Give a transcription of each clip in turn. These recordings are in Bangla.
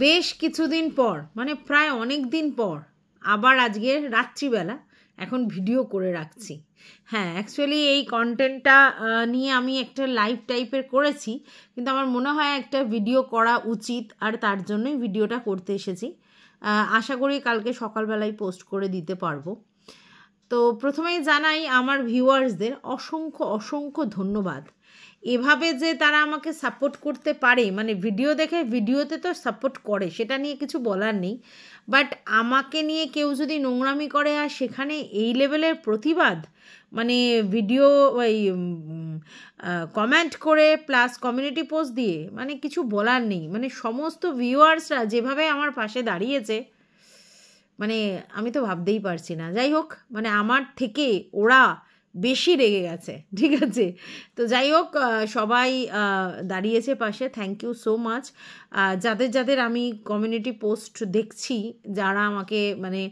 বেশ কিছুদিন পর, মানে প্রায় অনেক দিন পর আবার আজকে রাত্রিবেলা এখন ভিডিও করে রাখছি। হ্যাঁ, অ্যাকচুয়ালি এই কন্টেন্টটা নিয়ে আমি একটা লাইভ টাইপের করেছি, কিন্তু আমার মনে হয় একটা ভিডিও করা উচিত, আর তার জন্যই ভিডিওটা করতে এসেছি। আশা করি কালকে সকালবেলায় পোস্ট করে দিতে পারবো। তো প্রথমেই জানাই আমার ভিউয়ার্সদের অসংখ্য অসংখ্য ধন্যবাদ। এভাবে যে তারা আমাকে সাপোর্ট করতে পারে, মানে ভিডিও দেখে ভিডিওতে তো সাপোর্ট করে, সেটা নিয়ে কিছু বলার নেই, বাট আমাকে নিয়ে কেউ যদি নোংরামি করে আর সেখানে এই লেভেলের প্রতিবাদ, মানে ভিডিও ওই কমেন্ট করে প্লাস কমিউনিটি পোস্ট দিয়ে, মানে কিছু বলার নেই। মানে সমস্ত ভিউয়ার্সরা যেভাবে আমার পাশে দাঁড়িয়েছে, মানে আমি তো ভাবতেই পারছি না। যাই হোক, মানে আমার থেকে ওরা বেশি রেগে গেছে, ঠিক আছে? তো যাই হোক, সবাই দাঁড়িয়েছে পাশে, থ্যাংক ইউ সো মাচ। যাদের যাদের আমি কমিউনিটি পোস্ট দেখছি, যারা আমাকে মানে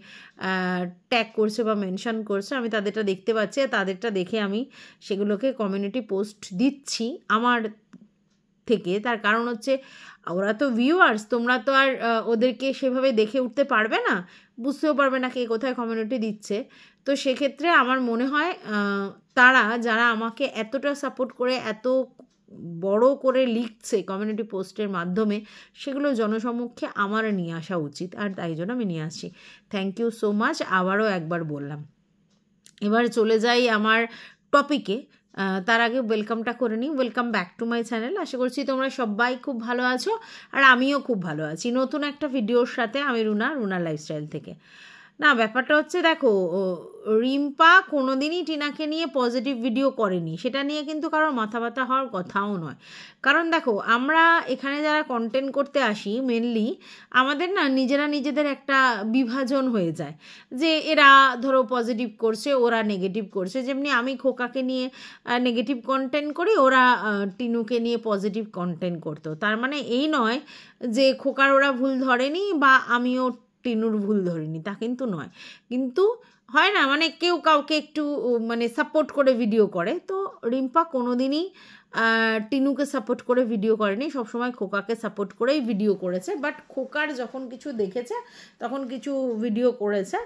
ট্যাগ করছে বা মেনশন করছে, আমি তাদেরটা দেখতে পাচ্ছি, তাদেরটা দেখে আমি সেগুলোকে কমিউনিটি পোস্ট দিচ্ছি আমার থেকে। তার কারণ হচ্ছে ওরা তো ভিউয়ার্স, তোমরা তো আর ওদেরকে সেভাবে দেখে উঠতে পারবে না, বুঝতেও পারবে না কে কোথায় কমিউনিটি দিচ্ছে। তো সেক্ষেত্রে আমার মনে হয় তারা যারা আমাকে এতটা সাপোর্ট করে এত বড় করে লিখছে কমিউনিটি পোস্টের মাধ্যমে, সেগুলো জনসমক্ষে আমার নিয়ে আসা উচিত, আর তাই জন্য আমি নিয়ে আসছি। থ্যাংক ইউ সো মাচ, আবারও একবার বললাম। এবার চলে যাই আমার টপিকে। তার আগে ওয়েলকামটা করে নিই। Welcome back to my channel. আশা করছি তোমরা সবাই খুব ভালো আছো, আর আমিও খুব ভালো আছি নতুন একটা ভিডিওর সাথে। আমি রুনা লাইফস্টাইল থেকে। না, ব্যাপারটা হচ্ছে, দেখো, রিম্পা কোনোদিনই টিনাকে নিয়ে পজিটিভ ভিডিও করেনি, সেটা নিয়ে কিন্তু কারোর মাথা ব্যথা হওয়ার কথাও নয়। কারণ দেখো, আমরা এখানে যারা কন্টেন্ট করতে আসি মেনলি, আমাদের না নিজেদের একটা বিভাজন হয়ে যায়, যে এরা ধরো পজিটিভ করছে, ওরা নেগেটিভ করছে। যেমনি আমি খোকাকে নিয়ে নেগেটিভ কন্টেন্ট করি, ওরা টিনুকে নিয়ে পজিটিভ কন্টেন্ট করতো। তার মানে এই নয় যে খোকার ওরা ভুল ধরেনি বা আমিও টিনুর ভুল ধরিনি, তা কিন্তু নয়। কিন্তু হয় না, মানে কেউ কাউকে একটু মানে সাপোর্ট করে ভিডিও করে। তো রিম্পা কোনোদিনই টিনুকে সাপোর্ট করে ভিডিও করেনি, সবসময় খোকাকে সাপোর্ট করেই ভিডিও করেছে। বাট খোকার যখন কিছু দেখেছে তখন কিছু ভিডিও করেছে,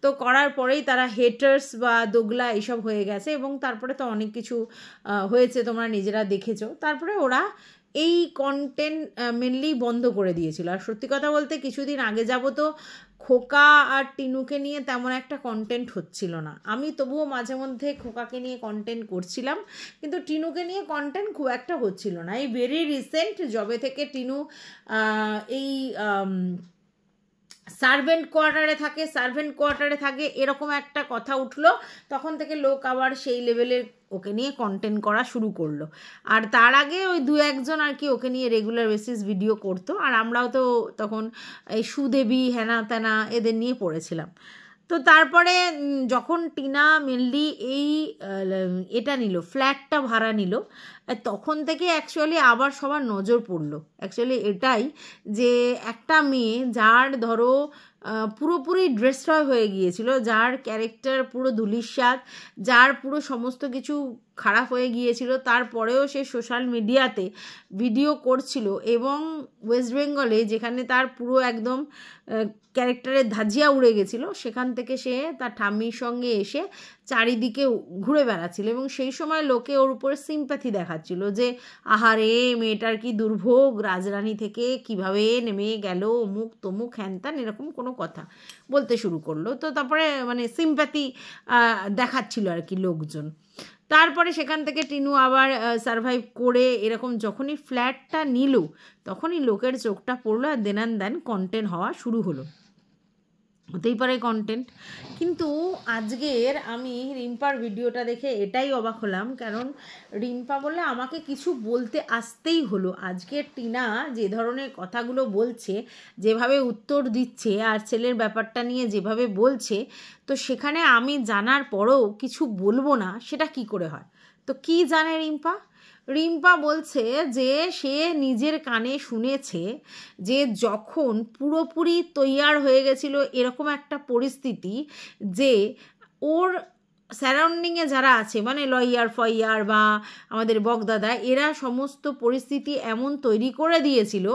তো করার পরেই তারা হেটার্স বা দোগলা এইসব হয়ে গেছে, এবং তারপরে তো অনেক কিছু হয়েছে, তোমরা নিজেরা দেখেছো। তারপরে ওরা এই কন্টেন্ট মেনলি বন্ধ করে দিয়েছিল। আর সত্যি কথা বলতে কিছুদিন আগে যাব তো খোকা আর টিনুকে নিয়ে তেমন একটা কন্টেন্ট হচ্ছিল না। আমি তবুও মাঝে মধ্যে খোকাকে নিয়ে কন্টেন্ট করছিলাম, কিন্তু টিনুকে নিয়ে কন্টেন্ট খুব একটা হচ্ছিল না। এই ভেরি রিসেন্ট যবে থেকে টিনু এই সার্ভেন্ট কোয়ার্টারে থাকে এরকম একটা কথা উঠলো, তখন থেকে লোক আবার সেই লেভেলের ওকে নিয়ে কন্টেন্ট করা শুরু করলো। আর তার আগে ওই দু একজন আর কি ওকে নিয়ে রেগুলার বেসিস ভিডিও করতো, আর আমরাও তো তখন এই সুদেবী হেনা তেনা এদের নিয়ে পড়েছিলাম। তো তারপরে যখন টিনা মেনলি এই এটা নিল, ফ্ল্যাটটা ভাড়া নিল, তখন থেকে অ্যাকচুয়ালি আবার সবার নজর পড়লো অ্যাকচুয়ালি এটাই, যে একটা মেয়ে যার ধরো পুরোপুরি ড্রেসট্রয় হয়ে গিয়েছিল, যার ক্যারেক্টার পুরো ধূলিসাৎ, যার পুরো সমস্ত কিছু খারাপ হয়ে গিয়েছিল, তারপরেও সে সোশ্যাল মিডিয়াতে ভিডিও করছিল, এবং ওয়েস্ট বেঙ্গলে যেখানে তার পুরো একদম ক্যারেক্টারের ধাজিয়া উড়ে গেছিলো, সেখান থেকে সে তার ঠাম্মির সঙ্গে এসে চারিদিকে ঘুরে বেড়াচ্ছিল, এবং সেই সময় লোকে ওর উপরে সিম্প্যাথি দেখাচ্ছিল, যে আহারে মেয়েটার কি দুর্ভোগ, রাজরানী থেকে কিভাবে নেমে গেল, অমুক তমুক হ্যানত্যান এরকম কোনো কথা বলতে শুরু করলো। তো তারপরে মানে সিম্প্যাথি দেখাচ্ছিল আর কি লোকজন। তারপরে সেখান থেকে টিনু আবার সারভাইভ করে এরকম যখনই ফ্ল্যাটটা নিল, তখনই লোকের চোখটা পড়লো, আর দেন কন্টেন্ট হওয়া শুরু হলো। হতেই পারে কন্টেন্ট, কিন্তু আজকের আমি রিম্পার ভিডিওটা দেখে এটাই অবাক হলাম, কারণ রিম্পা বললে আমাকে কিছু বলতে আসতেই হলো। আজকের টিনা যে ধরনের কথাগুলো বলছে, যেভাবে উত্তর দিচ্ছে, আর ছেলের ব্যাপারটা নিয়ে যেভাবে বলছে, তো সেখানে আমি জানার পরেও কিছু বলবো না, সেটা কি করে হয়? তো কি জানে রিম্পা বলছে যে সে নিজের কানে শুনেছে যে যখন পুরোপুরি তৈয়ার হয়ে গেছিল এরকম একটা পরিস্থিতি, যে ওর সারাউন্ডিংয়ে যারা আছে মানে লয়ার ফয়ার বা আমাদের বকদাদা, এরা সমস্ত পরিস্থিতি এমন তৈরি করে দিয়েছিল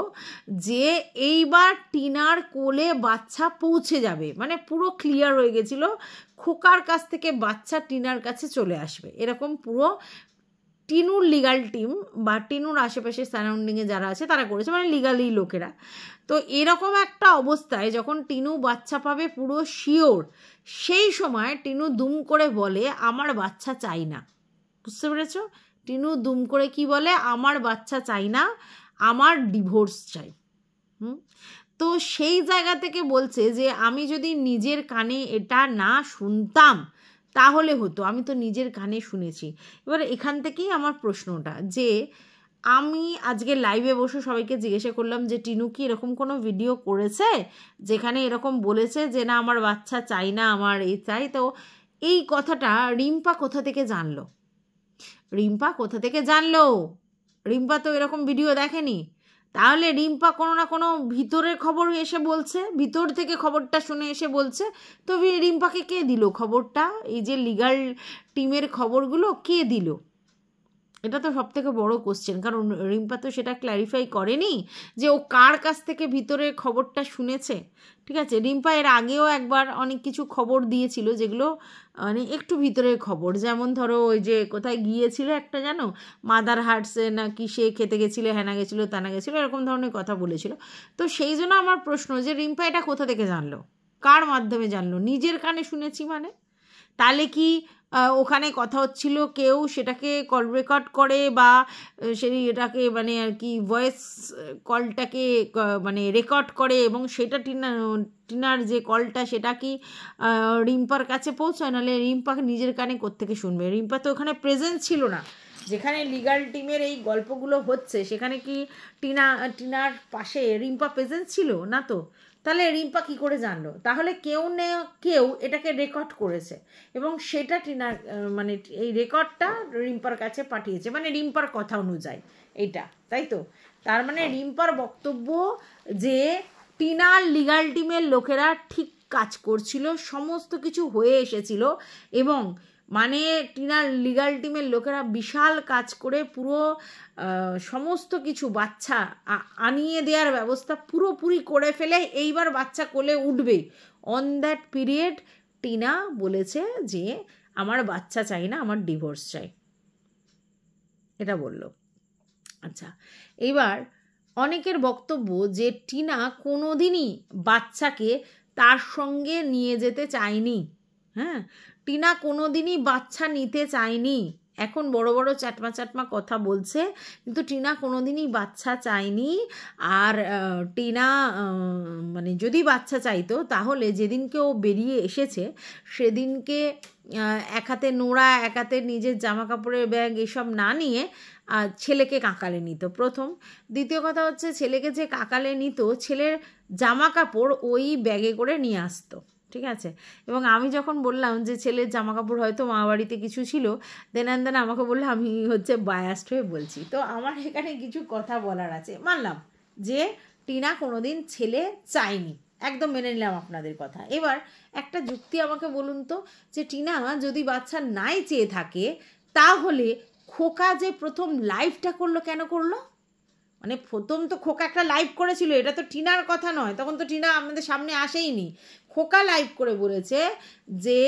যে এইবার টিনার কোলে বাচ্চা পৌঁছে যাবে, মানে পুরো ক্লিয়ার হয়ে গেছিল খোকার কাছ থেকে বাচ্চা টিনার কাছে চলে আসবে, এরকম পুরো টিনুর লিগাল টিম বা টিনুর আশেপাশে সারাউন্ডিংয়ে যারা আছে তারা করেছে, মানে লিগালি লোকেরা। তো এরকম একটা অবস্থায় যখন টিনু বাচ্চা পাবে পুরো শিওর, সেই সময় টিনু দুম করে বলে আমার বাচ্চা চাই না। বুঝতে পেরেছ? টিনু দুম করে কি বলে? আমার বাচ্চা চাই না, আমার ডিভোর্স চাই। তো সেই জায়গা থেকে বলছে যে আমি যদি নিজের কানে এটা না শুনতাম তাহলে হতো, আমি তো নিজের কানে শুনেছি। এবার এখান থেকেই আমার প্রশ্নটা, যে আমি আজকে লাইভে বসে সবাইকে জিজ্ঞাসা করলাম যে টিনু কি এরকম কোনো ভিডিও করেছে যেখানে এরকম বলেছে যে না আমার বাচ্চা চাই না, আমার এই চাই? তো এই কথাটা রিম্পা কোথা থেকে জানলো? রিম্পা কোথা থেকে জানলো? রিম্পা তো এরকম ভিডিও দেখেনি। তাহলে রিম্পা কোনো না কোনো ভিতরের খবর এসে বলছে, ভিতর থেকে খবরটা শুনে এসে বলছে। তো রিম্পাকে কে দিল খবরটা? এই যে লিগাল টিমের খবরগুলো কে দিল? এটা তো সব থেকে বড় কোশ্চেন, কারণ রিম্পা তো সেটা ক্ল্যারিফাই করেনি যে ও কার কাছ থেকে ভিতরের খবরটা শুনেছে। ঠিক আছে, রিম্পা এর আগেও একবার অনেক কিছু খবর দিয়েছিল যেগুলো মানে একটু ভিতরের খবর, যেমন ধরো ওই যে কোথায় গিয়েছিল একটা জানো, মাদার হার্টসে নাকি সে খেতে গেছিলো, হ্যানা গেছিলো, তানা গেছিলো, এরকম ধরনের কথা বলেছিল। তো সেই জন্য আমার প্রশ্ন যে রিম্পা এটা কোথা থেকে জানলো, কার মাধ্যমে জানলো? নিজের কানে শুনেছি মানে? তাহলে কি ওখানে কথা হচ্ছিল, কেউ সেটাকে কল রেকর্ড করে বা এটাকে মানে আর কি ভয়েস কলটাকে মানে রেকর্ড করে এবং সেটা টিনার যে কলটা সেটা কি রিম্পার কাছে পৌঁছায়? নাহলে রিম্পাকে নিজের কানে কোত্থেকে শুনবে? রিম্পা তো ওখানে প্রেজেন্ট ছিল না, যেখানে লিগাল টিমের এই গল্পগুলো হচ্ছে সেখানে কি টিনার পাশে রিম্পা প্রেজেন্ট ছিল না? তো তাহলে রিম্পা কি করে জানলো? তাহলে কেউ এটাকে রেকর্ড করেছে এবং সেটা টিনার মানে এই রেকর্ডটা রিম্পার কাছে পাঠিয়েছে, মানে রিম্পার কথা অনুযায়ী এইটা, তাই তো? তার মানে রিম্পার বক্তব্য যে টিনার লিগাল টিমের লোকেরা ঠিক কাজ করছিল, সমস্ত কিছু হয়ে এসেছিল এবং মানে টিনার লিগাল টিমের লোকেরা বিশাল কাজ করে পুরো সমস্ত কিছু বাচ্চা আনিয়ে দেওয়ার ব্যবস্থা পুরোপুরি করে ফেলে এইবার বাচ্চা কোলে উঠবে। অন দ্যাট পিরিয়ড টিনা বলেছে যে আমার বাচ্চা চাই না, আমার ডিভোর্স চাই, এটা বলল। আচ্ছা, এবার অনেকের বক্তব্য যে টিনা কোনোদিনই বাচ্চাকে তার সঙ্গে নিয়ে যেতে চায়নি। হ্যাঁ, টিনা কোনোদিনই বাচ্চা নিতে চায়নি। এখন বড় বড় চাটমা কথা বলছে, কিন্তু টিনা কোনোদিনই বাচ্চা চায়নি। আর টিনা মানে যদি বাচ্চা চাইতো তাহলে যেদিনকে ও বেরিয়ে এসেছে সেদিনকে এক হাতে নোড়া, এক হাতে নিজের জামা কাপড়ের ব্যাগ এসব না নিয়ে ছেলেকে কাকালে নিত প্রথম। দ্বিতীয় কথা হচ্ছে ছেলেকে যে কাকালে নিত, ছেলের জামা কাপড় ওই ব্যাগে করে নিয়ে আসতো। ঠিক আছে, এবং আমি যখন বললাম যে ছেলের জামা কাপড় হয়তো মা বাড়িতে কিছু ছিল, দেন আমাকে বললো আমি হচ্ছে বায়াসড হয়ে বলছি। তো আমার এখানে কিছু কথা বলার আছে। মানলাম যে টিনা কোনোদিন ছেলে চায়নি, একদম মেনে নিলাম আপনাদের কথা। এবার একটা যুক্তি আমাকে বলুন তো, যে টিনা যদি বাচ্চা নাই চেয়ে থাকে তাহলে খোকা যে প্রথম লাইভটা করলো কেন করলো? মানে প্রথম তো খোকা একটা লাইভ করেছিল, এটা তো টিনার কথা নয়, তখন তো টিনা আমাদের সামনে আসেইনি। খোকা লাইভ করে বলেছে যে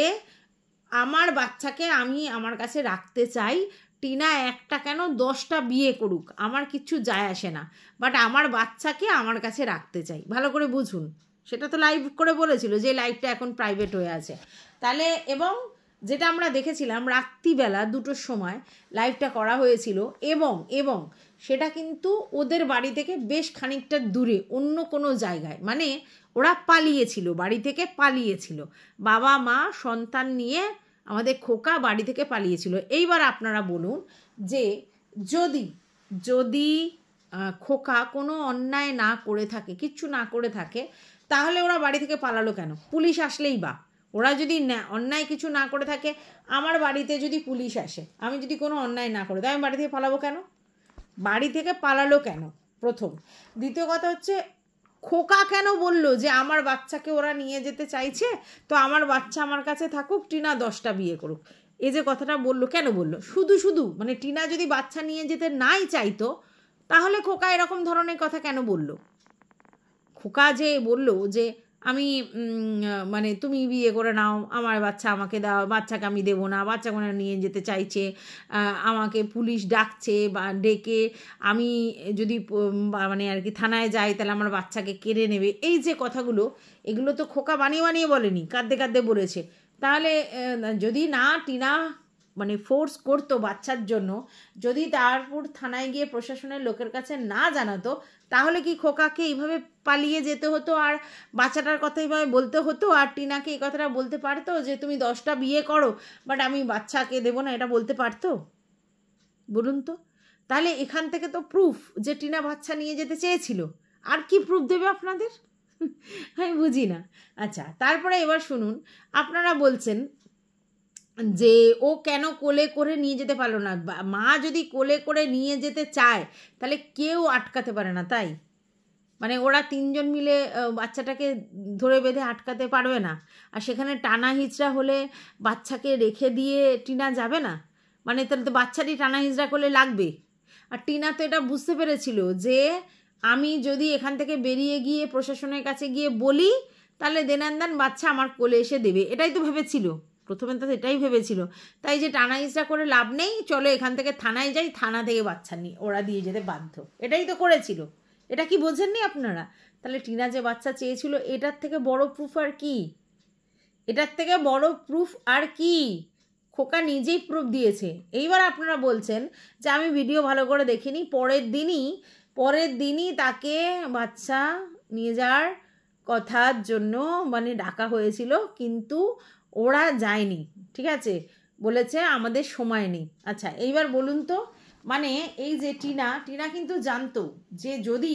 আমার বাচ্চাকে আমি আমার কাছে রাখতে চাই, টিনা একটা কেন 10টা বিয়ে করুক আমার কিচ্ছু যায় আসে না, বাট আমার বাচ্চাকে আমার কাছে রাখতে চাই। ভালো করে বুঝুন, সেটা তো লাইভ করে বলেছিল, যে লাইভটা এখন প্রাইভেট হয়ে আছে। তাহলে এবং যেটা আমরা দেখেছিলাম রাত্রিবেলা 2টোর সময় লাইভটা করা হয়েছিল এবং সেটা কিন্তু ওদের বাড়ি থেকে বেশ খানিকটা দূরে অন্য কোনো জায়গায়, মানে ওরা পালিয়েছিল, বাড়ি থেকে পালিয়েছিল, বাবা মা সন্তান নিয়ে আমাদের খোকা বাড়ি থেকে পালিয়েছিল। এইবার আপনারা বলুন যে যদি খোকা কোনো অন্যায় না করে থাকে, কিচ্ছু না করে থাকে, তাহলে ওরা বাড়ি থেকে পালালো কেন? পুলিশ আসলেই বা ওরা যদি অন্যায় কিছু না করে থাকে, আমার বাড়িতে যদি পুলিশ আসে, আমি যদি কোনো অন্যায় না করে, তাই আমি বাড়ি থেকে পালাবো কেন? বাড়ি থেকে পালালো কেন প্রথম। দ্বিতীয় কথা হচ্ছে খোকা কেন বললো যে আমার বাচ্চাকে ওরা নিয়ে যেতে চাইছে, তো আমার বাচ্চা আমার কাছে থাকুক, টিনা 10টা বিয়ে করুক, এই যে কথাটা বললো কেন বললো? শুধু শুধু মানে টিনা যদি বাচ্চা নিয়ে যেতে নাই চাইতো তাহলে খোকা এরকম ধরনের কথা কেন বললো? খোকা যে বললো যে আমি মানে তুমি বিয়ে করে নাও, আমার বাচ্চা আমাকে দাও, বাচ্চাকে আমি দেবো না, বাচ্চা কোনো নিয়ে যেতে চাইছে, আমাকে পুলিশ ডাকছে বা ডেকে আমি যদি মানে আর কি থানায় যাই তাহলে আমার বাচ্চাকে কেড়ে নেবে, এই যে কথাগুলো, এগুলো তো খোকা বানিয়ে বানিয়ে বলেনি, কাঁদতে কাঁদতে বলেছে। তাহলে যদি না টিনা মানে ফোর্স করতো বাচ্চার জন্য, যদি তারপর থানায় গিয়ে প্রশাসনের লোকের কাছে না জানাতো, তাহলে কি খোকাকে এইভাবে পালিয়ে যেতে হতো আর বাচ্চাটার কথা এইভাবে বলতে হতো, আর টিনাকে এই কথাটা বলতে পারতো যে তুমি 10টা বিয়ে করো বাট আমি বাচ্চাকে দেবো না, এটা বলতে পারতো? বলুন তো। তাহলে এখান থেকে তো প্রুফ যে টিনা বাচ্চা নিয়ে যেতে চেয়েছিল, আর কি প্রুফ দেবে আপনাদের? আমি বুঝি না। আচ্ছা, তারপরে এবার শুনুন, আপনারা বলছেন যে ও কেন কোলে করে নিয়ে যেতে পারলো না? মা যদি কোলে করে নিয়ে যেতে চায় তাহলে কেউ আটকাতে পারে না, তাই? মানে ওরা 3জন মিলে বাচ্চাটাকে ধরে বেঁধে আটকাতে পারবে না, আর সেখানে টানা হিচড়া হলে বাচ্চাকে রেখে দিয়ে টিনা যাবে না? মানে তাহলে তো বাচ্চাটি টানা হিচড়া করলে লাগবে। আর টিনা তো এটা বুঝতে পেরেছিল যে আমি যদি এখান থেকে বেরিয়ে গিয়ে প্রশাসনের কাছে গিয়ে বলি তাহলে দেনান্দান বাচ্চা আমার কোলে এসে দেবে, এটাই তো ভেবেছিল প্রথমে, তো এটাই ভেবেছিল। তাই যে টানা হিচড়া করে লাভ নেই, চলো এখান থেকে থানায় যাই, থানা থেকে বাচ্চা নিয়ে ওরা দিয়ে যেতে বাধ্য, এটাই তো করেছিল। এটা কি বোঝেননি আপনারা? তাহলে টিনা যে বাচ্চা চেয়েছিল, এটার থেকে বড় প্রুফ আর কি? এটার থেকে বড় প্রুফ আর কি? খোকা নিজেই প্রুফ দিয়েছে। এইবার আপনারা বলছেন যে আমি ভিডিও ভালো করে দেখিনি, পরের দিনই তাকে বাচ্চা নিয়ে যাওয়ার কথার জন্য মানে ডাকা হয়েছিল, কিন্তু ওরা যায়নি, ঠিক আছে, বলেছে আমাদের সময় নেই। আচ্ছা, এইবার বলুন তো, মানে এই যে টিনা কিন্তু জানতো যে যদি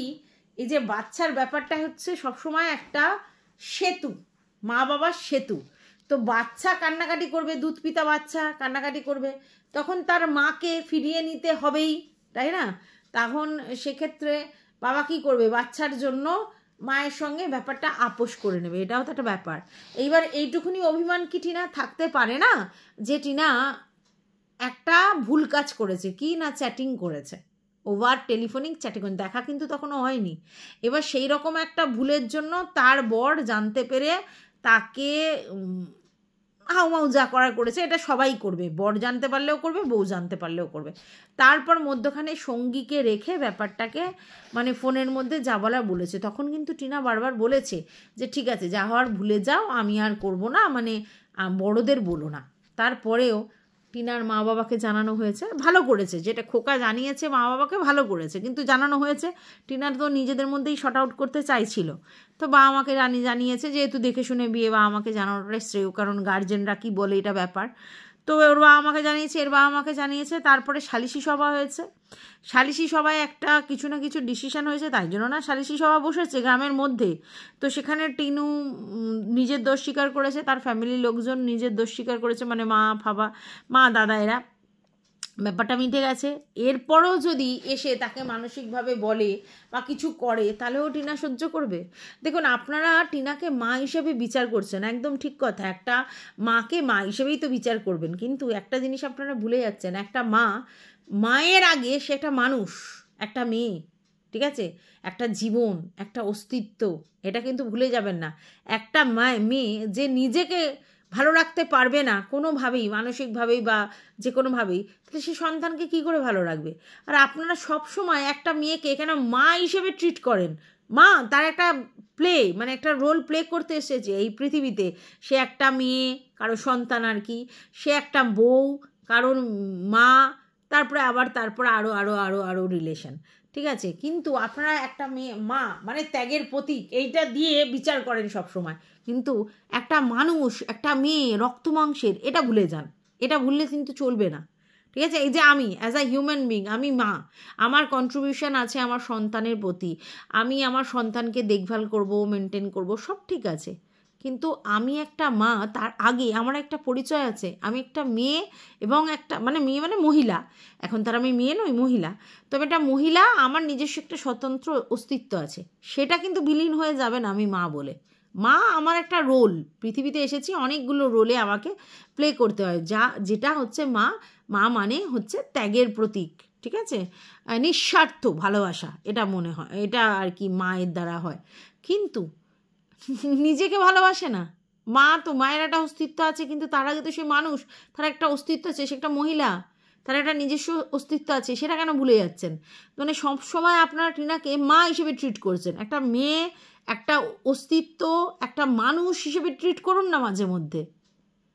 এই যে বাচ্চার ব্যাপারটা হচ্ছে সবসময় একটা সেতু, মা বাবার সেতু, তো বাচ্চা কান্নাকাটি করবে, দুধ পিতা বাচ্চা কান্নাকাটি করবে, তখন তার মাকে ফিরিয়ে নিতে হবেই, তাই না? তখন সেক্ষেত্রে বাবা কি করবে? বাচ্চার জন্য মায়ের সঙ্গে ব্যাপারটা আপোষ করে নেবে, এটাও তো একটা ব্যাপার। এইবার এইটুকুনি অভিমান কি টিনা থাকতে পারে না যে টিনা একটা ভুল কাজ করেছে, কি না চ্যাটিং করেছে, ওভার টেলিফোনিক চ্যাটিং, দেখা কিন্তু তখনও হয়নি। এবার সেই রকম একটা ভুলের জন্য তার বর জানতে পেরে তাকে হাউমাউ যা করার করেছে, এটা সবাই করবে, বর জানতে পারলেও করবে, বউ জানতে পারলেও করবে। তারপর মধ্যখানে সঙ্গীকে রেখে ব্যাপারটাকে মানে ফোনের মধ্যে যা বলার বলেছে, তখন কিন্তু টিনা বারবার বলেছে যে ঠিক আছে যা হওয়ার ভুলে যাও, আমি আর করব না, মানে বড়দের বলো না। তারপরেও টিনার মা বাবাকে জানানো হয়েছে, ভালো করেছে, যেটা খোকা জানিয়েছে মা বাবাকে ভালো করেছে, কিন্তু জানানো হয়েছে। টিনার তো নিজেদের মধ্যেই শর্ট আউট করতে চাইছিল, তো বাবা মাকে জানিয়েছে, যেহেতু দেখে শুনে বিয়ে, বাবা মাকে জানানোটাই শ্রেয়, কারণ গার্জেনরা কি বলে এটা ব্যাপার। তো ওর বাবা মাকে জানিয়েছে, এর বাবা মাকে জানিয়েছে, তারপরে সালিশি সভা হয়েছে। সালিশি সভায় একটা কিছু না কিছু ডিসিশন হয়েছে, তাই জন্য না সালিশি সভা বসেছে গ্রামের মধ্যে। তো সেখানে টিনু নিজের দোষ স্বীকার করেছে, তার ফ্যামিলির লোকজন নিজের দোষ স্বীকার করেছে, মানে মা দাদা এরা, ব্যাপারটা মিটে গেছে। এরপরও যদি এসে তাকে মানসিকভাবে বলে বা কিছু করে, তাহলেও টিনা সহ্য করবে? দেখুন, আপনারা টিনাকে মা হিসেবে বিচার করছেন, একদম ঠিক কথা, একটা মাকে মা হিসেবেই তো বিচার করবেন, কিন্তু একটা জিনিস আপনারা ভুলে যাচ্ছেন, একটা মায়ের আগে সে একটা মানুষ, একটা মেয়ে, ঠিক আছে, একটা জীবন, একটা অস্তিত্ব, এটা কিন্তু ভুলে যাবেন না। একটা মেয়ে যে নিজেকে ভালো রাখতে পারবে না কোনোভাবেই, মানসিকভাবেই বা যে কোনোভাবেই, তাহলে সে সন্তানকে কি করে ভালো রাখবে? আর আপনারা সব সময় একটা মেয়েকে কেন মা হিসেবে ট্রিট করেন? মা তার একটা মানে একটা রোল প্লে করতে এসেছে এই পৃথিবীতে, সে একটা মেয়ে, কারো সন্তান আর কি, সে একটা বউ, কারোর মা, তারপরে আরও আরও আরও আরও রিলেশন, ঠিক আছে। কিন্তু আপনারা একটা মেয়ে মা মানে ত্যাগের প্রতীক, এইটা দিয়ে বিচার করেন সব সময়, কিন্তু একটা মানুষ, একটা মেয়ে রক্ত মাংসের, এটা ভুলে যান, এটা ভুললে কিন্তু চলবে না, ঠিক আছে। এই যে আমি অ্যাজ আ হিউম্যান বিং, আমি মা, আমার কন্ট্রিবিউশন আছে আমার সন্তানের প্রতি, আমি আমার সন্তানকে দেখভাল করব, মেনটেন করব, সব ঠিক আছে, কিন্তু আমি একটা মা, তার আগে আমার একটা পরিচয় আছে। আমি একটা মেয়ে এবং একটা মেয়ে মানে মহিলা, এখন তার আমি মেয়ে নই, মহিলা। তবে একটা মহিলা, আমার নিজস্ব একটা স্বতন্ত্র অস্তিত্ব আছে, সেটা কিন্তু বিলীন হয়ে যাবে না আমি মা বলে। মা আমার একটা রোল, পৃথিবীতে এসেছি অনেকগুলো রোলে আমাকে প্লে করতে হয়, যেটা হচ্ছে মা মানে হচ্ছে ত্যাগের প্রতীক, ঠিক আছে, নিঃস্বার্থ ভালোবাসা, এটা মনে হয়, এটা আর কি মায়ের দ্বারা হয়। কিন্তু নিজেকে ভালোবাসে না মা, তো মায়ের একটা অস্তিত্ব আছে, কিন্তু তার আগে তো সে মানুষ, তার একটা অস্তিত্ব আছে, সে একটা মহিলা, তার একটা নিজস্ব অস্তিত্ব আছে, সেটা কেন ভুলে যাচ্ছেন? মানে সবসময় আপনারা টিনাকে মা হিসেবে ট্রিট করছেন। একটা মেয়ে, একটা অস্তিত্ব, একটা মানুষ হিসেবে ট্রিট করুন না মাঝে মধ্যে।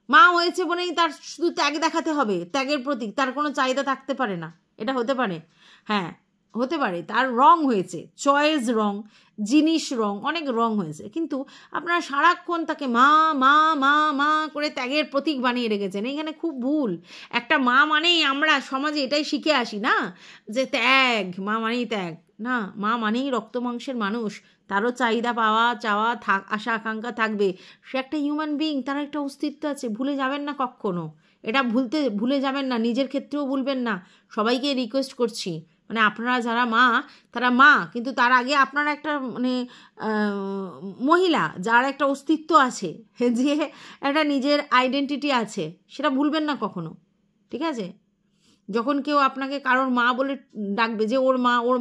মা হয়েছে বলেই তার শুধু ত্যাগ দেখাতে হবে, ত্যাগের প্রতীক, তার কোনো চাহিদা থাকতে পারে না, এটা হতে পারে? হ্যাঁ হতে পারে, তার রং হয়েছে, চয়েস রং, জিনিস রং, অনেক রং হয়েছে, কিন্তু আপনারা সারাক্ষণ তাকে মা মা মা মা করে ত্যাগের প্রতীক বানিয়ে রেখেছেন। এইখানে খুব ভুল। একটা মা মানেই আমরা সমাজে এটাই শিখে আসি না, যে ত্যাগ, মা মানেই ত্যাগ না, মা মানেই রক্ত মাংসের মানুষ, তারও চাহিদা, পাওয়া চাওয়া আশা আকাঙ্ক্ষা থাকবে, সে একটা হিউম্যান বিইং, তার একটা অস্তিত্ব আছে, ভুলে যাবেন না কখনো, এটা ভুলে যাবেন না, নিজের ক্ষেত্রেও ভুলবেন না। সবাইকে রিকোয়েস্ট করছি, আপনারা যারা মা, তারা মা, কিন্তু তার আগে আপনারা একটা মহিলা, যার একটা অস্তিত্ব আছে, যে একটা নিজের আইডেন্টিটি আছে, সেটা ভুলবেন না কখনো, ঠিক আছে? যখন কেউ আপনাকে কারোর মা বলে ডাকবে, যে ওর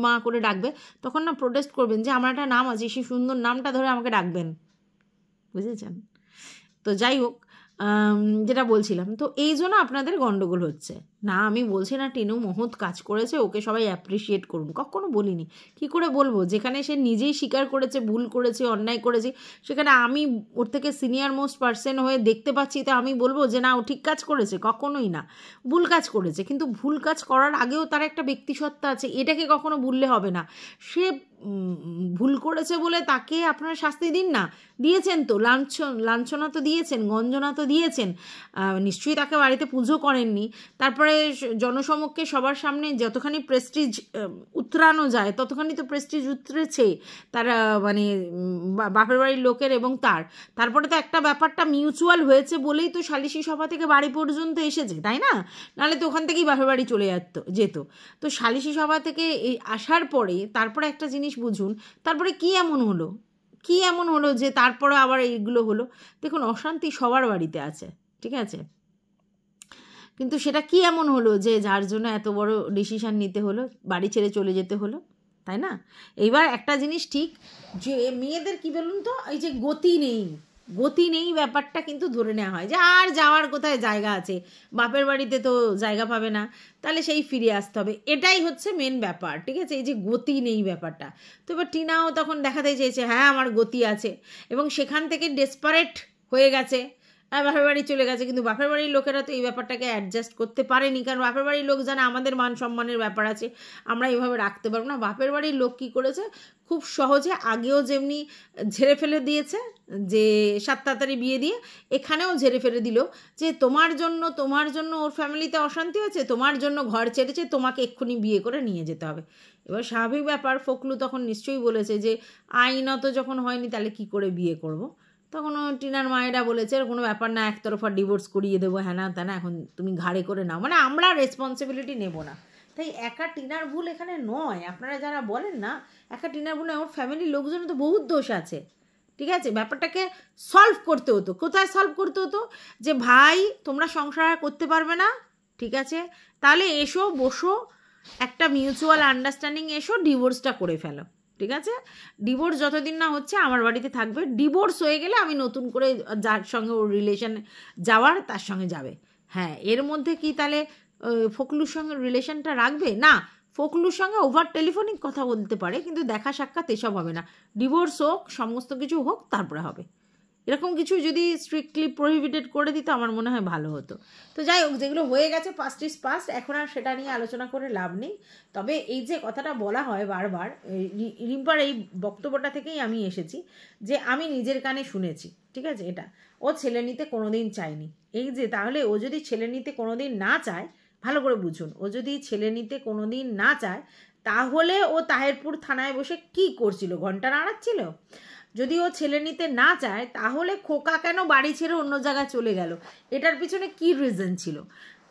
মা করে ডাকবে, তখন না প্রোটেস্ট করবেন যে আমার একটা নাম আছে, সেই সুন্দর নামটা ধরে আমাকে ডাকবেন, বুঝেছেন? তো যাই হোক, যেটা বলছিলাম, তো এই জন্য আপনাদের গন্ডগোল হচ্ছে না। আমি বলছি না টিনু মহৎ কাজ করেছে, ওকে সবাই অ্যাপ্রিসিয়েট করুন, কখনো বলিনি। কি করে বলবো? যেখানে সে নিজেই স্বীকার করেছে ভুল করেছে, অন্যায় করেছে, সেখানে আমি ওর থেকে সিনিয়র মোস্ট পার্সন হয়ে দেখতে পাচ্ছি, তো আমি বলবো যে না, ও ঠিক কাজ করেছে? কখনোই না, ভুল কাজ করেছে। কিন্তু ভুল কাজ করার আগেও তার একটা ব্যক্তিসত্তা আছে, এটাকে কখনো ভুললে হবে না। সে ভুল করেছে বলে তাকে আপনারা শাস্তি দিন না, দিয়েছেন তো, লাঞ্ছনা তো দিয়েছেন, গঞ্জনা তো দিয়েছেন, নিশ্চয়ই তাকে বাড়িতে পুজো করেননি। তারপরে জনসমক্ষে সবার সামনে যতখানি প্রেস্টিজ উতরানো যায়, ততখানি তো প্রেস্টিজ উতরেছে তার, বাপের বাড়ির লোকের এবং তারপরে তো একটা ব্যাপারটা মিউচুয়াল হয়েছে বলেই তো সালিশি সভা থেকে বাড়ি পর্যন্ত এসেছে, তাই না? নাহলে তো ওখান থেকেই বাপের বাড়ি চলে যেত। তো সালিশি সভা থেকে আসার পরে তারপরে একটা জিনিস বুঝুন, তারপরে কি এমন হলো যে তারপরে আবার এইগুলো হলো? দেখুন, অশান্তি সবার বাড়িতে আছে, ঠিক আছে, কিন্তু সেটা কি এমন হলো যে যার জন্য এত বড় ডিসিশন নিতে হলো, বাড়ি ছেড়ে চলে যেতে হলো, তাই না? এইবার একটা জিনিস ঠিক, যে মেয়েদের কি বলুন তো, এই যে গতি নেই ব্যাপারটা কিন্তু ধরে নেওয়া হয়, যে আর যাওয়ার কোথায় জায়গা আছে, বাপের বাড়িতে তো জায়গা পাবে না, তাহলে সেই ফিরে আসতে হবে, এটাই হচ্ছে মেন ব্যাপার, ঠিক আছে? এই যে গতি নেই ব্যাপারটা। তো এবার টিনাও তখন দেখাতে চেয়েছে হ্যাঁ আমার গতি আছে, এবং সেখান থেকে ডেসপারেট হয়ে গেছে, বাপের বাড়ি চলে গেছে। কিন্তু বাপের বাড়ির লোকেরা তো এই ব্যাপারটাকে অ্যাডজাস্ট করতে পারেনি, কারণ বাপের বাড়ির লোক জানে আমাদের মান সম্মানের ব্যাপার আছে, আমরা এইভাবে রাখতে পারবো না। বাপের বাড়ির লোক কী করেছে, খুব সহজে, আগেও যেমনি ঝেড়ে ফেলে দিয়েছে যে 7 তাড়াতাড়ি বিয়ে দিয়ে, এখানেও ঝেড়ে ফেলে দিল যে তোমার জন্য ওর ফ্যামিলিতে অশান্তি হচ্ছে, তোমার জন্য ঘর ছেড়েছে, তোমাকে এক্ষুনি বিয়ে করে নিয়ে যেতে হবে। এবার স্বাভাবিক ব্যাপার, ফকলু তখন নিশ্চয়ই বলেছে যে আইনত যখন হয়নি তাহলে কি করে বিয়ে করব। তখন টিনার মায়েরা বলেছে কোনো ব্যাপার না, একতরফা ডিভোর্স করিয়ে দেবো, হ্যাঁ না তা না, এখন তুমি ঘাড়ে করে নাও, আমরা রেসপন্সিবিলিটি নেব না। তাই একা টিনার ভুল এখানে নয়, আপনারা যারা বলেন না একা টিনার ভুল, আমার ফ্যামিলির লোকজন তো বহুত দোষ আছে, ঠিক আছে? ব্যাপারটাকে সলভ করতে হতো। কোথায় সলভ করতে হতো? যে ভাই তোমরা সংসার করতে পারবে না, ঠিক আছে, তাহলে এসো, বসো, একটা মিউচুয়াল আন্ডারস্ট্যান্ডিং এসো, ডিভোর্সটা করে ফেলো, ঠিক আছে? ডিভোর্স যতদিন না হচ্ছে আমার বাড়িতে থাকবে, ডিভোর্স হয়ে গেলে আমি নতুন করে যার সঙ্গে ওর রিলেশন যাওয়ার তার সঙ্গে যাবে। হ্যাঁ, এর মধ্যে কি তাহলে ফকলুর সঙ্গে রিলেশনটা রাখবে না? ফকলুর সঙ্গে ওভার টেলিফোনিক কথা বলতে পারে, কিন্তু দেখা সাক্ষাৎ এসব হবে না। ডিভোর্স হোক, সমস্ত কিছু হোক, তারপরে হবে। এরকম কিছু যদি স্ট্রিক্টলি প্রহিবিটেড করে দিত আমার মনে হয় ভালো হতো। তো যাই হোক, যেগুলো হয়ে গেছে পাস্ট ইজ পাস্ট, এখন আর সেটা নিয়ে আলোচনা করে লাভ নেই। তবে এই যে কথাটা বলা হয় বারবার, রিম্পার এই বক্তব্যটা থেকেই আমি এসেছি, যে আমি নিজের কানে শুনেছি, ঠিক আছে, এটা ও ছেলে নিতে কোনোদিন চায়নি। এই যে তাহলে ও যদি ছেলে নিতে কোনোদিন না চায়, ভালো করে বুঝুন, ও যদি ছেলে নিতে কোনোদিন না চায়, তাহলে ও তাহেরপুর থানায় বসে কি করছিল? ঘন্টা নাড়াচ্ছিল? যদি ও ছেলে নিতে না চায় তাহলে খোকা কেন বাড়ি ছেড়ে অন্য জায়গায় চলে গেল, এটার পিছনে কি রিজন ছিল?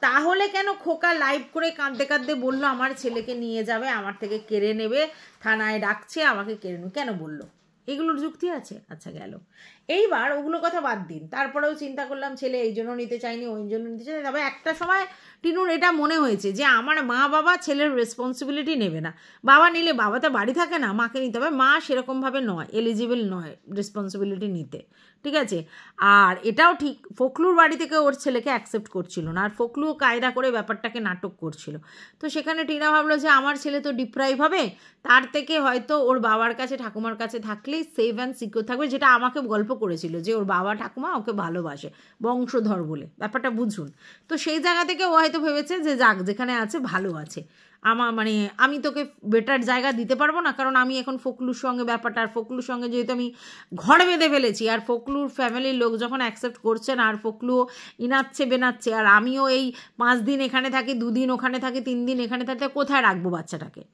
তাহলে কেন খোকা লাইভ করে কাঁদতে কাঁদতে বললো আমার ছেলেকে নিয়ে যাবে, আমার থেকে কেড়ে নেবে, থানায় ডাকছে, আমাকে কেড়ে নেবে, কেন বললো? এগুলোর যুক্তি আছে? আচ্ছা গেল। এইবার ওগুলো কথা বাদ দিন, তারপরেও চিন্তা করলাম ছেলে এই জন্য নিতে চাইনি, ওই জন্য নিতে চাইনি। তবে একটা সময় টিনুর এটা মনে হয়েছে যে আমার মা বাবা ছেলের রেসপন্সিবিলিটি নেবে না। বাবা নিলে, বাবা তো বাড়ি থাকে না, মাকে নিতে হবে। মা সেরকমভাবে নয়, এলিজিবল নয় রেসপন্সিবিলিটি নিতে, ঠিক আছে? আর এটাও ঠিক, ফখলুর বাড়ি থেকে ওর ছেলেকে অ্যাকসেপ্ট করছিল না, আর ফখলুও কায়দা করে ব্যাপারটাকে নাটক করছিল। তো সেখানে টিনা ভাবলো যে আমার ছেলে তো ডিপ্রাইভ হবে, তার থেকে হয়তো ওর বাবার কাছে ঠাকুমার কাছে থাকলেই সেফ অ্যান্ড সিকিউর থাকবে, যেটা আমাকে গল্প করেছিল যে ওর বাবা ঠাকুমা ওকে ভালোবাসে বংশধর বলে, ব্যাপারটা বুঝুন। তো সেই জায়গা থেকে ও হয়তো ভেবেছে যে যাক, যেখানে আছে ভালো আছে, আমার মানে আমি তোকে বেটার জায়গা দিতে পারবো না, কারণ আমি এখন ফখলুর সঙ্গে ব্যাপারটা, আর ফখলুর সঙ্গে যেহেতু আমি ঘর বেঁধে ফেলেছি, আর ফখলুর ফ্যামিলির লোক যখন অ্যাকসেপ্ট করছে না, আর ফখলুও ইনাচ্ছে বেনাচ্ছে, আর আমিও এই 5 দিন এখানে থাকি, 2 দিন ওখানে থাকি, 3 দিন এখানে থাকতে, কোথায় রাখবো বাচ্চাটাকে?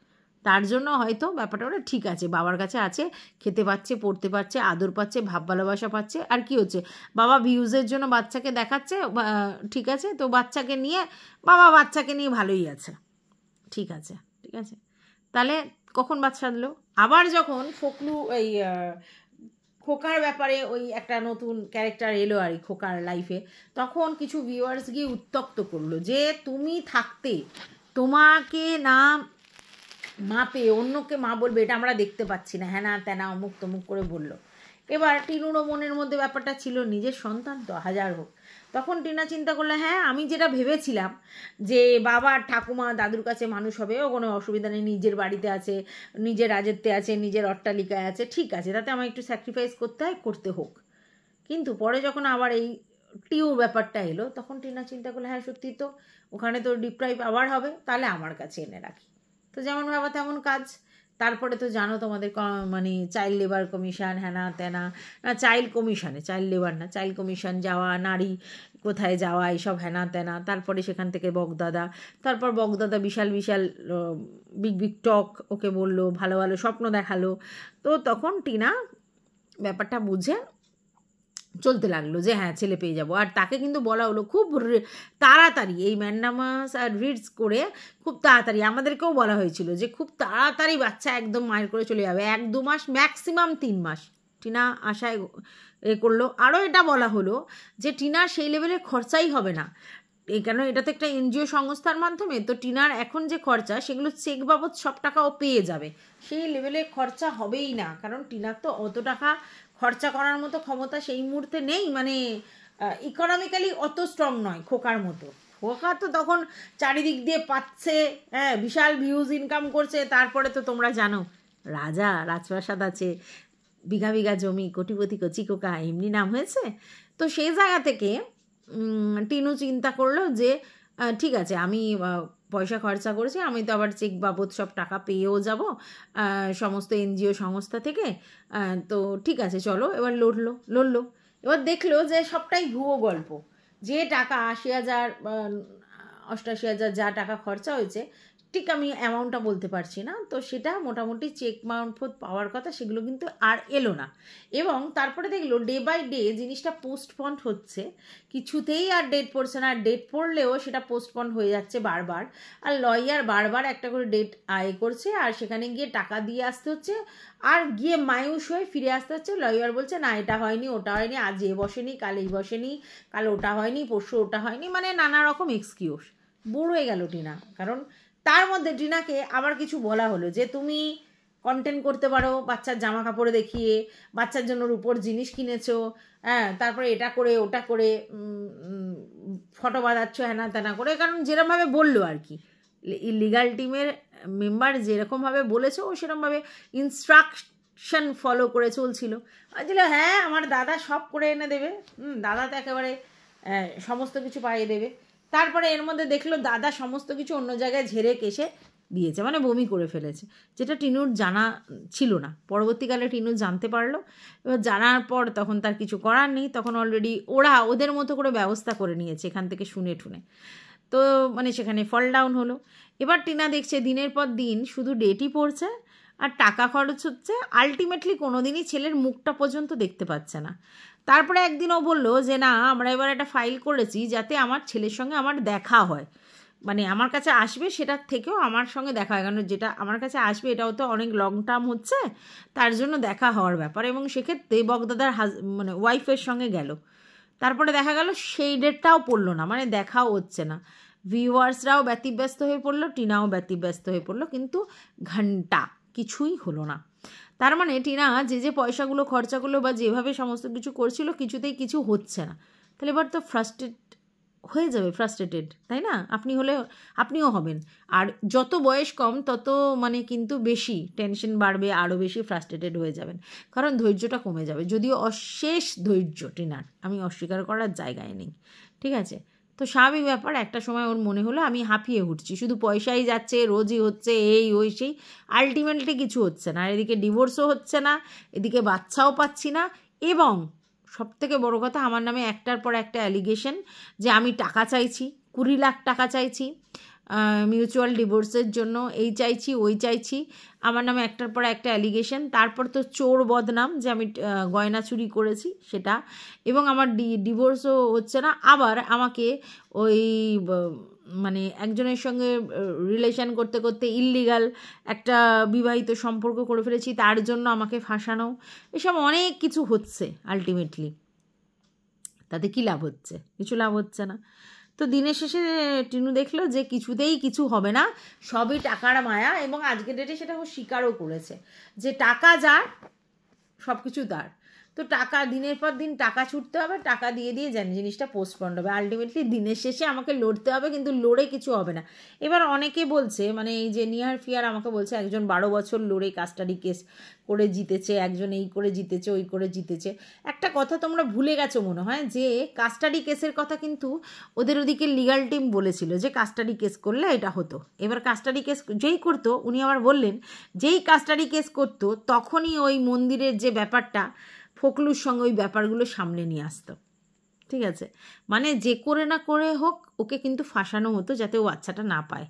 তার জন্য হয়তো ব্যাপারটা ওরা ঠিক আছে, বাবার কাছে আছে, খেতে পাচ্ছে, পড়তে পারছে, আদর পাচ্ছে, ভাব ভালোবাসা পাচ্ছে, আর কি হচ্ছে, বাবা ভিউজের জন্য বাচ্চাকে দেখাচ্ছে, ঠিক আছে, তো বাচ্চাকে নিয়ে, বাবা বাচ্চাকে নিয়ে ভালোই আছে, ঠিক আছে, ঠিক আছে। তাহলে কখন বাচ্চা দিল? আবার যখন ফখলু এই খোকার ব্যাপারে ওই একটা নতুন ক্যারেক্টার এলো আর খোকার লাইফে, তখন কিছু ভিউয়ার্স গিয়ে উত্তক্ত করলো যে তুমি থাকতে তোমাকে না মাপে অন্যকে মা বলবে, এটা আমরা দেখতে পাচ্ছি না, হ্যাঁ না তেনা অমুক তমুক করে বললো। এবার টিনুরও মনের মধ্যে ব্যাপারটা ছিল, নিজের সন্তান তো হাজার হোক। তখন টিনা চিন্তা করলো, হ্যাঁ আমি যেটা ভেবেছিলাম যে বাবা ঠাকুমা দাদুর কাছে মানুষ হবে, ও কোনো অসুবিধা নেই, নিজের বাড়িতে আছে, নিজের রাজত্বে আছে, নিজের অট্টালিকায় আছে, ঠিক আছে, তাতে আমার একটু স্যাক্রিফাইস করতে হয়, করতে হোক। কিন্তু পরে যখন আবার এই টিউ ব্যাপারটা এলো, তখন টিনা চিন্তা করলো, হ্যাঁ সত্যি তো, ওখানে তো ডিপ্রাইভ আবার হবে, তাহলে আমার কাছে এনে রাখি। তো যেমন ভাবা তেমন কাজ। তারপরে তো জানো তোমাদের মানে চাইল্ড লেবার কমিশন, হ্যানা তেনা, না চাইল্ড কমিশনে, চাইল্ড লেবার না, চাইল্ড কমিশন যাওয়া, নারী কোথায় যাওয়া, এইসব হ্যানা তেনা। তারপরে সেখান থেকে বগদাদা, তারপর বগদাদা বিশাল বিশাল বিগ বিগ টক ওকে বললো, ভালো ভালো স্বপ্ন দেখালো। তো তখন টিনা ব্যাপারটা বুঝে চলতে লাগলো যে হ্যাঁ ছেলে পেয়ে যাবো। আর তাকে কিন্তু বলা হলো খুব তাড়াতাড়ি, এই ম্যান্ডামাস আর রিডস করে খুব তাড়াতাড়ি, আমাদেরকেও বলা হয়েছিল যে খুব তাড়াতাড়ি বাচ্চা একদম মায়ের করে চলে যাবে, 1-2 মাস, ম্যাক্সিমাম 3 মাস। টিনা আশায় এ করলো। আরও এটা বলা হলো যে টিনার সেই লেভেলের খরচাই হবে না, কেন এটা তো একটা এনজিও সংস্থার মাধ্যমে, তো টিনার এখন যে খরচা সেগুলো চেক বাবদ সব টাকা ও পেয়ে যাবে, সেই লেভেলের খরচা হবেই না, কারণ টিনার তো অত টাকা খরচা করার মতো ক্ষমতা সেই মুহূর্তে নেই, মানে ইকোনমিক্যালি অত স্ট্রং নয় খোকার মতো। খোকা তো তখন চারিদিক দিয়ে পাচ্ছে, হ্যাঁ বিশাল ভিউজ ইনকাম করছে, তারপরে তো তোমরা জানো রাজা, রাজপ্রাসাদ আছে, বিঘা বিঘা জমি, কোটিপতি কচি খোকা, এমনি নাম হয়েছে। তো সেই জায়গা থেকে টিনু চিন্তা করলো যে ঠিক আছে, আমি পয়সা খরচা করেছি, আমি তো আবার চেক বাবদ সব টাকা পেয়েও যাব সমস্ত এনজিও সংস্থা থেকে, তো ঠিক আছে চলো। এবার লড়লো, এবার দেখলো যে সবটাই ভুয়ো গল্প, যে টাকা 80,000 88,000 যা টাকা খরচা হয়েছে, ঠিক আমি অ্যামাউন্টটা বলতে পারছি না, তো সেটা মোটামুটি চেক মারফত পাওয়ার কথা, সেগুলো কিন্তু আর এলো না। এবং তারপরে দেখলো ডে বাই ডে জিনিসটা পোস্টপন্ড হচ্ছে, কিছুতেই আর ডেট পড়ছে না, ডেট পড়লেও সেটা পোস্টপন্ড হয়ে যাচ্ছে বারবার, আর লয়ার বারবার একটা করে ডেট আয় করছে, আর সেখানে গিয়ে টাকা দিয়ে আসতে হচ্ছে, আর গিয়ে মায়ুস হয়ে ফিরে আসতে হচ্ছে। লয়ার বলছে না এটা হয়নি, ওটা হয়নি, আজ এ বসেনি, কাল এই বসেনি, কাল ওটা হয়নি, পরশু ওটা হয়নি, মানে নানা রকম এক্সকিউজ। বোর হয়ে গেল টিনা, কারণ তার মধ্যে টিনাকে আবার কিছু বলা হলো যে তুমি কন্টেন্ট করতে পারো, বাচ্চার জামা কাপড় দেখিয়ে, বাচ্চার জন্য রূপোর জিনিস কিনেছো, হ্যাঁ তারপরে এটা করে ওটা করে ফটো বাঁধাচ্ছ, হ্যানা ত্যানা করে, কারণ যেরকমভাবে বললো আর কি, লিগাল টিমের মেম্বার যেরকমভাবে বলেছে ও সেরকমভাবে ইনস্ট্রাকশন ফলো করে চলছিল। বলছিল হ্যাঁ আমার দাদা সব করে এনে দেবে, দাদা তো একেবারে সমস্ত কিছু পাইয়ে দেবে। তারপরে এর মধ্যে দেখলো দাদা সমস্ত কিছু অন্য জায়গায় ঝেড়ে কেসে দিয়েছে, মানে বমি করে ফেলেছে, যেটা টিনুর জানা ছিল না। পরবর্তীকালে টিনু জানতে পারলো, এবার জানার পর তখন তার কিছু করার নেই, তখন অলরেডি ওরা ওদের মতো করে ব্যবস্থা করে নিয়েছে এখান থেকে শুনে ঠুনে, তো মানে সেখানে ফল ডাউন হলো। এবার টিনা দেখছে দিনের পর দিন শুধু ডেটই পড়ছে, আর টাকা খরচ হচ্ছে, আলটিমেটলি কোনো দিনই ছেলের মুখটা পর্যন্ত দেখতে পাচ্ছে না। তারপরে একদিন ও বললো যে না, আমরা এবার একটা ফাইল করেছি যাতে আমার ছেলের সঙ্গে আমার দেখা হয়, মানে আমার কাছে আসবে সেটার থেকেও আমার সঙ্গে দেখা হয়, কারণ যেটা আমার কাছে আসবে এটাও তো অনেক লং টার্ম হচ্ছে, তার জন্য দেখা হওয়ার ব্যাপার। এবং সেক্ষেত্রে বগদাদার মানে ওয়াইফের সঙ্গে গেল, তারপরে দেখা গেল সেই ডেটটাও পড়লো না, মানে দেখাও হচ্ছে না। ভিউয়ার্সরাও ব্যতিব্যস্ত হয়ে পড়লো, টিনাও ব্যতিব্যস্ত হয়ে পড়লো, কিন্তু ঘন্টা কিছুই হলো না। তার মানে টিনা যে পয়সাগুলো খরচা করলো বা যেভাবে সমস্ত কিছু করছিল, কিছুতেই কিছু হচ্ছে না। তাহলে এবার তো হয়ে যাবে, ফ্রাস্ট্রেটেড, তাই না? আপনিও হবেন। আর যত বয়স কম তত মানে কিন্তু বেশি টেনশন বাড়বে, আরও বেশি ফ্রাস্ট্রেটেড হয়ে যাবেন, কারণ ধৈর্যটা কমে যাবে। যদিও অশেষ ধৈর্য টিনার, আমি অস্বীকার করার জায়গায় নেই, ঠিক আছে? তো স্বাভাবিক ব্যাপার, একটা সময় ওর মনে হলো আমি হাঁপিয়ে উঠছি, শুধু পয়সাই যাচ্ছে, রোজই হচ্ছে, এই ওই সেই, আলটিমেটলি কিছু হচ্ছে না। আর এদিকে ডিভোর্সও হচ্ছে না, এদিকে বাচ্চাও পাচ্ছি না, এবং সবথেকে বড় কথা, আমার নামে একটার পর একটা অ্যালিগেশন যে আমি টাকা চাইছি, 20 লাখ টাকা চাইছি মিউচুয়াল ডিভোর্সের জন্য, এই চাইছি ওই চাইছি, আমার নামে একটার পর একটা অ্যালিগেশন। তারপর তো চোর বদনাম যে আমি গয়না চুরি করেছি সেটা, এবং আমার ডিভোর্সও হচ্ছে না। আবার আমাকে ওই মানে একজনের সঙ্গে রিলেশন করতে করতে ইললিগাল একটা বিবাহিত সম্পর্ক করে ফেলেছি, তার জন্য আমাকে ফাঁসানো, এসব অনেক কিছু হচ্ছে। আলটিমেটলি তাতে কী লাভ হচ্ছে? কিছু লাভ হচ্ছে না। তো দিনের শেষে টিনু দেখলো যে কিছুতেই কিছু হবে না, সবই টাকার মায়া। এবং আজকের ডেটে সেটা ও স্বীকারও করেছে যে টাকা যার সব কিছু তার। তো টাকা দিনের পর দিন টাকা ছুটতে হবে, টাকা দিয়ে দিয়ে জিনিসটা পোস্টপন্ড হবে। আলটিমেটলি দিনের শেষে আমাকে লড়তে হবে, কিন্তু লড়ে কিছু হবে না। এবার অনেকে বলছে, মানে এই যে নিহার ফিয়ার আমাকে বলছে, একজন 12 বছর লড়ে কাস্টাডি কেস করে জিতেছে, একজন এই করে জিতেছে, ওই করে জিতেছে। একটা কথা তোমরা ভুলে গেছো মনে হয়, যে কাস্টাডি কেসের কথা কিন্তু ওদের ওদিকে লিগাল টিম বলেছিল যে কাস্টাডি কেস করলে এটা হতো। এবার কাস্টাডি কেস যেই করতো, উনি আবার বললেন যেই কাস্টাডি কেস করতো তখনই ওই মন্দিরের যে ব্যাপারটা, ফকলুর সঙ্গে ওই ব্যাপারগুলো সামনে নিয়ে আসতো, ঠিক আছে? মানে যে করে না করে হোক ওকে কিন্তু ফাঁসানো হতো যাতে ও বাচ্চাটা না পায়,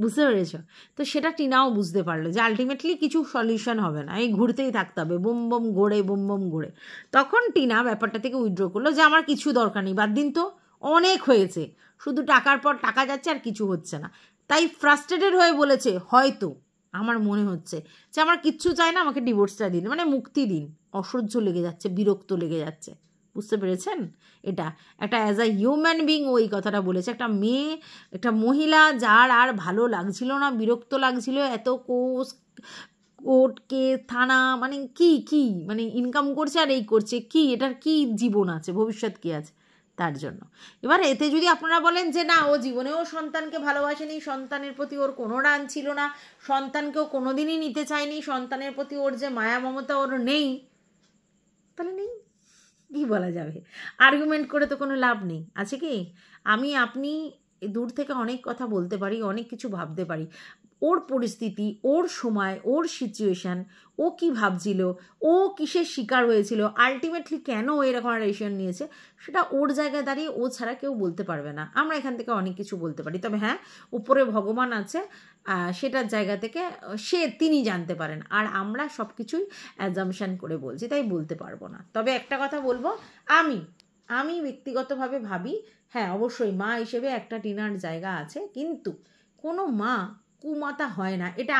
বুঝতে পেরেছ? তো সেটা টিনাও বুঝতে পারলো যে আলটিমেটলি কিছু সলিউশন হবে না, এই ঘুরতেই থাকতে হবে, বোম বোম ঘোরে, বোম বোম ঘোরে। তখন টিনা ব্যাপারটা থেকে উইথড্র করলো যে আমার কিছু দরকার নেই, বাদ দিন তো, অনেক হয়েছে, শুধু টাকার পর টাকা যাচ্ছে আর কিছু হচ্ছে না। তাই ফ্রাস্ট্রেটেড হয়ে বলেছে, হয়তো আমার মনে হচ্ছে যে আমার কিচ্ছু চাই না, আমাকে ডিভোর্সটা দিন, মানে মুক্তি দিন। অসহ্য লেগে যাচ্ছে, বিরক্ত লেগে যাচ্ছে, বুঝতে পেরেছেন? এটা একটা অ্যাজ আ হিউম্যান বিং ওই কথাটা বলেছে। একটা মেয়ে, একটা মহিলা যার আর ভালো লাগছিল না, বিরক্ত লাগছিল, এত কোর্ট কেস, থানা, মানে কি মানে ইনকাম করছে আর এই করছে, কি এটার কি জীবন আছে, ভবিষ্যৎ কি আছে তার জন্য। এবার এতে যদি আপনারা বলেন যে না, ও জীবনেও সন্তানকে ভালোবাসেনি, সন্তানের প্রতি ওর কোনো টান ছিল না, সন্তানকেও কোনোদিনই নিতে চায়নি, সন্তানের প্রতি ওর যে মায়া মমতা ওর নেই, তাহলে নেই, কী বলা যাবে? আর্গুমেন্ট করে তো কোনো লাভ নেই, আছে কি? আপনি দূর থেকে অনেক কথা বলতে পারি, অনেক কিছু ভাবতে পারি, ওর পরিস্থিতি, ওর সময়, ওর সিচুয়েশান, ও কি ভাবছিল, ও কিসের শিকার হয়েছিল, আলটিমেটলি কেন ও এরকম একটা ডিসিশন নিয়েছে, সেটা ওর জায়গায় দাঁড়িয়ে ও ছাড়া কেউ বলতে পারবে না। আমরা এখান থেকে অনেক কিছু বলতে পারি, তবে হ্যাঁ, উপরে ভগবান আছে, সেটার জায়গা থেকে তিনি জানতে পারেন, আর আমরা সব কিছুই অ্যাজামশান করে বলছি, তাই বলতে পারবো না। তবে একটা কথা বলবো, আমি ব্যক্তিগতভাবে ভাবি, হ্যাঁ অবশ্যই মা হিসেবে একটা টিনার জায়গা আছে, কিন্তু কোনো মা কুমাতা হয় না, এটা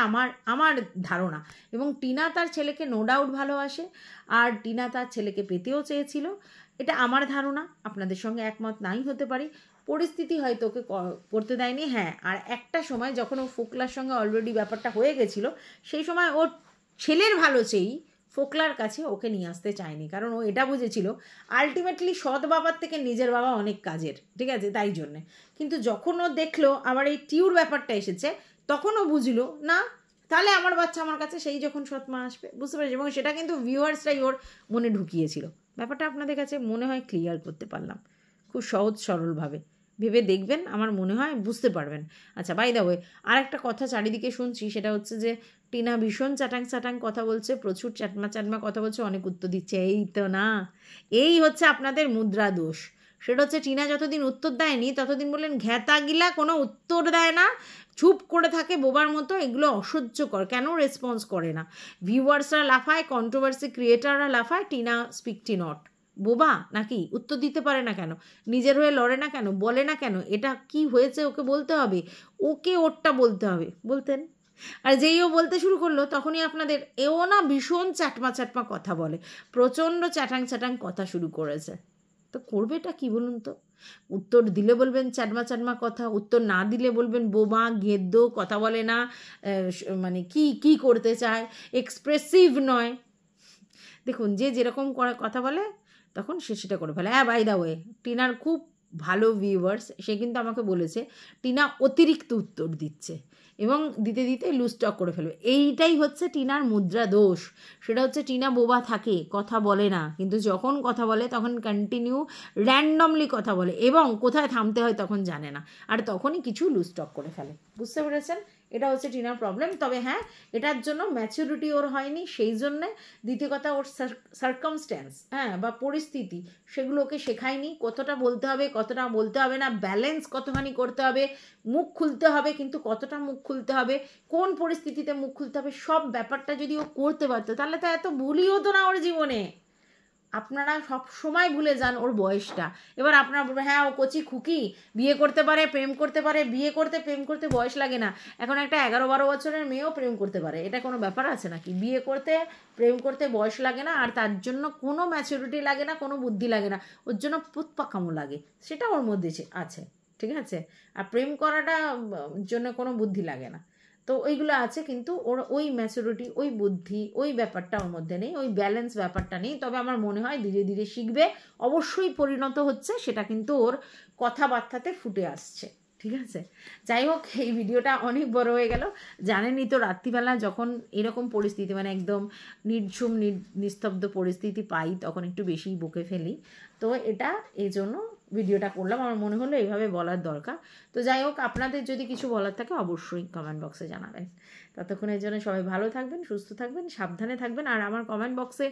আমার ধারণা। এবং টিনা তার ছেলেকে নো ডাউট ভালোবাসে, আর টিনা তার ছেলেকে পেতেও চেয়েছিল, এটা আমার ধারণা। আপনাদের সঙ্গে একমত নাই হতে পারি, পরিস্থিতি হয়তো ওকে করতে দেয়নি। হ্যাঁ, আর একটা সময় যখন ও ফোকলার সঙ্গে অলরেডি ব্যাপারটা হয়ে গেছিলো, সেই সময় ওর ছেলের ভালো চেয়েই ফোকলার কাছে ওকে নিয়ে আসতে চায়নি, কারণ ও এটা বুঝেছিল আলটিমেটলি সৎ বাবার থেকে নিজের বাবা অনেক কাজের, ঠিক আছে, তাই জন্যে। কিন্তু যখন ও দেখলো আবার এই টিউর ব্যাপারটা এসেছে, তখন ও বুঝলো না, তাহলে আমার বাচ্চা আমার কাছে, সেই যখন সৎ মা আসবে, বুঝতে পেরেছি। এবং সেটা কিন্তু ভিউয়ার্সরাই ওর মনে ঢুকিয়েছিল। ব্যাপারটা আপনাদের কাছে মনে হয় ক্লিয়ার করতে পারলাম খুব সহজ সরলভাবে, ভেবে দেখবেন, আমার মনে হয় বুঝতে পারবেন। আচ্ছা, বাই দ্য ওয়ে, আর একটা কথা চারিদিকে শুনছি, সেটা হচ্ছে যে টিনা ভীষণ চাটাং কথা বলছে, প্রচুর চাটমা কথা বলছে, অনেক উত্তর দিচ্ছে। এই তো না, এই হচ্ছে আপনাদের মুদ্রা দোষ। সেটা হচ্ছে টিনা যতদিন উত্তর দেয়নি ততদিন বললেন ঘ্যাতা গিলা কোনো উত্তর দেয় না, চুপ করে থাকে বোবার মতো, এগুলো অসহ্যকর। কেন রেসপন্স করে না? ভিউয়ার্সরা লাফায়, কন্ট্রোভার্সি ক্রিয়েটাররা লাফায়, টিনা স্পিকটি নট। বোবা নাকি? উত্তর দিতে পারে না কেন? নিজের হয়ে লড়ে না কেন? বলে না কেন? এটা কি হয়েছে ওকে বলতে হবে, ওকে ওরটা বলতে হবে। বলতেন। আর যেই ও বলতে শুরু করলো তখনই আপনাদের এও না ভীষণ চাটমা চাটমা কথা বলে, প্রচণ্ড চ্যাটাং চ্যাটাং কথা শুরু করেছে। তো করবেটা কি বলুন তো? উত্তর দিলে বলবেন চাটমা চাটমা কথা, উত্তর না দিলে বলবেন বোমা গেদ্য, কথা বলে না, মানে কি কি করতে চায়, এক্সপ্রেসিভ নয়। দেখুন, যে যেরকম কথা বলে তখন সে সেটা করে ফেলে। হ্যাঁ, বাই দা ওয়ে, টিনার খুব ভালো ভিউয়ার্স, সে কিন্তু আমাকে বলেছে টিনা অতিরিক্ত উত্তর দিচ্ছে এবং দিতে দিতে লুজ টক করে ফেলবে। এইটাই হচ্ছে টিনার মুদ্রা দোষ। সেটা হচ্ছে টিনা বোবা থাকে, কথা বলে না, কিন্তু যখন কথা বলে তখন কন্টিনিউ র্যান্ডমলি কথা বলে এবং কোথায় থামতে হয় তখন জানে না, আর তখনই কিছু লুজ টক করে ফেলে। বুঝতে পেরেছেন? এটা হচ্ছে টিনার প্রবলেম। তবে হ্যাঁ, এটার জন্য ম্যাচুরিটি ওর হয়নি, সেই জন্যে। দ্বিতীয় কথা, ওর সার্কামস্ট্যান্স, হ্যাঁ, বা পরিস্থিতি, সেগুলো ওকে শেখায়নি। কতটা বলতে হবে, কতটা বলতে হবে না, ব্যালেন্স কতখানি করতে হবে, মুখ খুলতে হবে কিন্তু কতটা মুখ খুলতে হবে, কোন পরিস্থিতিতে মুখ খুলতে হবে, সব ব্যাপারটা যদি ও করতে পারতো তাহলে তো এত ভুলই হতো না ওর জীবনে। আপনারা সব সময় ভুলে যান ওর বয়সটা। এবার আপনারা বলবেন হ্যাঁ ও কচি খুকি, বিয়ে করতে পারে, প্রেম করতে পারে। বিয়ে করতে প্রেম করতে বয়স লাগে না। এখন একটা 11-12 বছরের মেয়েও প্রেম করতে পারে, এটা কোনো ব্যাপার আছে নাকি? বিয়ে করতে প্রেম করতে বয়স লাগে না, আর তার জন্য কোনো ম্যাচুরিটি লাগে না, কোনো বুদ্ধি লাগে না, ওর জন্য পুতপাকামো লাগে, সেটা ওর মধ্যে আছে। ঠিক আছে? আর প্রেম করাটা জন্য কোনো বুদ্ধি লাগে না। তো ওইগুলো আছে, কিন্তু ওর ওই ম্যাচুরিটি, ওই বুদ্ধি, ওই ব্যাপারটা ওর মধ্যে নেই, ওই ব্যালেন্স ব্যাপারটা নেই। তবে আমার মনে হয় ধীরে ধীরে শিখবে, অবশ্যই পরিণত হচ্ছে, সেটা কিন্তু ওর কথাবার্তাতে ফুটে আসছে। ঠিক আছে? যাই হোক, এই ভিডিওটা অনেক বড় হয়ে গেল। জানেনই তো, রাত্রিবেলা যখন এরকম পরিস্থিতি, মানে একদম নির্ঝুম নিস্তব্ধ পরিস্থিতি পাই, তখন একটু বেশিই বকে ফেলি। তো এটা এই জন্য ভিডিওটা করলাম, আমার মনে হলো এইভাবে বলার দরকার। তো যাই হোক, আপনাদের যদি কিছু বলার থাকে অবশ্যই কমেন্ট বক্সে জানাবেন। ততক্ষণের জন্য সবাই ভালো থাকবেন, সুস্থ থাকবেন, সাবধানে থাকবেন। আর আমার কমেন্ট বক্সে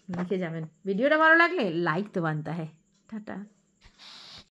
লিখে যাবেন ভিডিওটা ভালো লাগলে লাইক তো বানতা হ্যাঁ। টাটা।